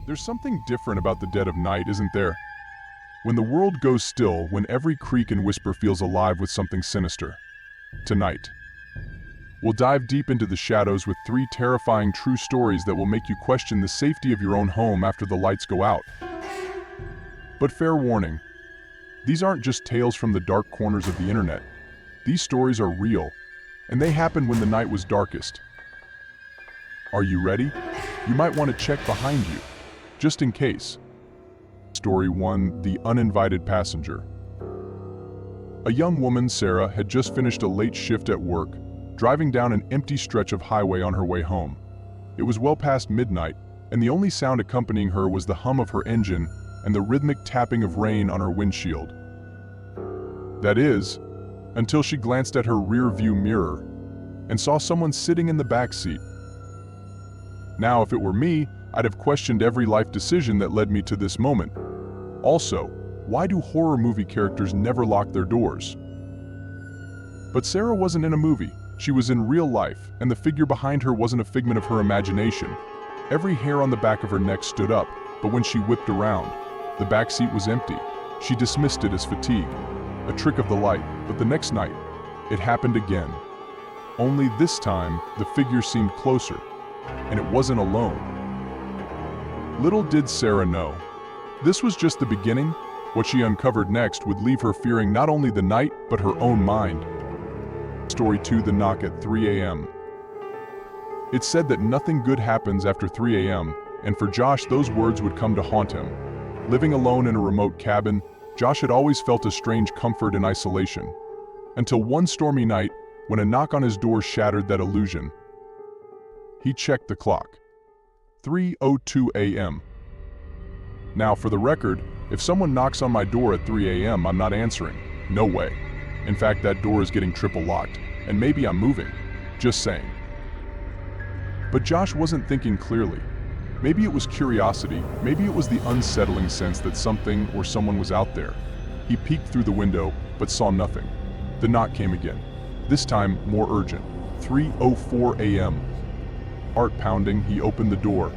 There's something different about the dead of night, isn't there? When the world goes still, when every creak and whisper feels alive with something sinister. Tonight, we'll dive deep into the shadows with 3 terrifying true stories that will make you question the safety of your own home after the lights go out. But fair warning, these aren't just tales from the dark corners of the internet. These stories are real, and they happened when the night was darkest. Are you ready? You might want to check behind you, just in case. Story 1: The Uninvited Passenger. A young woman, Sarah, had just finished a late shift at work, driving down an empty stretch of highway on her way home. It was well past midnight, and the only sound accompanying her was the hum of her engine and the rhythmic tapping of rain on her windshield. That is, until she glanced at her rear-view mirror and saw someone sitting in the back seat. Now, if it were me, I'd have questioned every life decision that led me to this moment. Also, why do horror movie characters never lock their doors? But Sarah wasn't in a movie. She was in real life, and the figure behind her wasn't a figment of her imagination. Every hair on the back of her neck stood up, but when she whipped around, the back seat was empty. She dismissed it as fatigue, a trick of the light, but the next night, it happened again. Only this time, the figure seemed closer, and it wasn't alone. Little did Sarah know, this was just the beginning. What she uncovered next would leave her fearing not only the night, but her own mind. Story 2: The Knock at 3 a.m. It's said that nothing good happens after 3 a.m., and for Josh, those words would come to haunt him. Living alone in a remote cabin, Josh had always felt a strange comfort in isolation. Until one stormy night, when a knock on his door shattered that illusion. He checked the clock. 3:02 a.m. Now, for the record, if someone knocks on my door at 3 a.m., I'm not answering. No way. In fact, that door is getting triple locked, and maybe I'm moving. Just saying. But Josh wasn't thinking clearly. Maybe it was curiosity, maybe it was the unsettling sense that something or someone was out there. He peeked through the window, but saw nothing. The knock came again. This time, more urgent. 3:04 a.m. Heart pounding, he opened the door,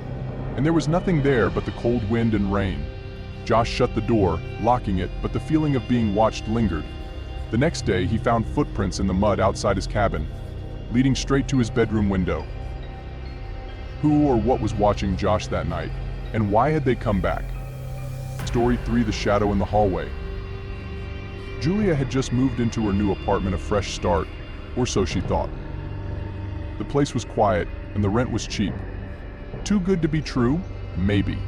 and there was nothing there but the cold wind and rain. Josh shut the door, locking it, but the feeling of being watched lingered. The next day, he found footprints in the mud outside his cabin, leading straight to his bedroom window. Who or what was watching Josh that night, and why had they come back? Story 3: The Shadow in the Hallway. Julia had just moved into her new apartment, a fresh start, or so she thought. The place was quiet, and the rent was cheap. Too good to be true? Maybe.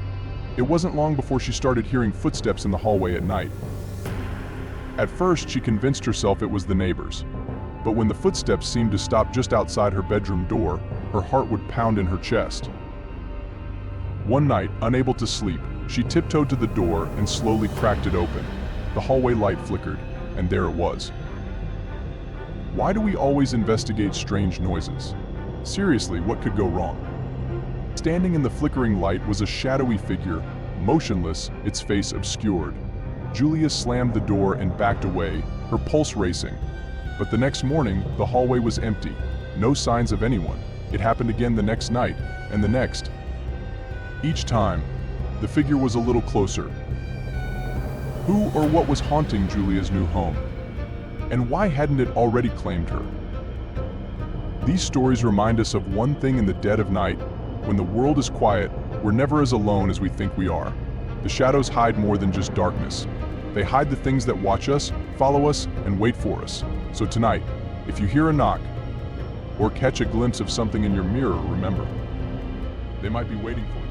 It wasn't long before she started hearing footsteps in the hallway at night. At first, she convinced herself it was the neighbors. But when the footsteps seemed to stop just outside her bedroom door, her heart would pound in her chest. One night, unable to sleep, she tiptoed to the door and slowly cracked it open. The hallway light flickered, and there it was. Why do we always investigate strange noises? Seriously, what could go wrong? Standing in the flickering light was a shadowy figure, motionless, its face obscured. Julia slammed the door and backed away, her pulse racing. But the next morning, the hallway was empty. No signs of anyone. It happened again the next night, and the next. Each time, the figure was a little closer. Who or what was haunting Julia's new home? And why hadn't it already claimed her? These stories remind us of one thing: in the dead of night, when the world is quiet, we're never as alone as we think we are. The shadows hide more than just darkness. They hide the things that watch us, follow us, and wait for us. So tonight, if you hear a knock, or catch a glimpse of something in your mirror, remember, they might be waiting for you.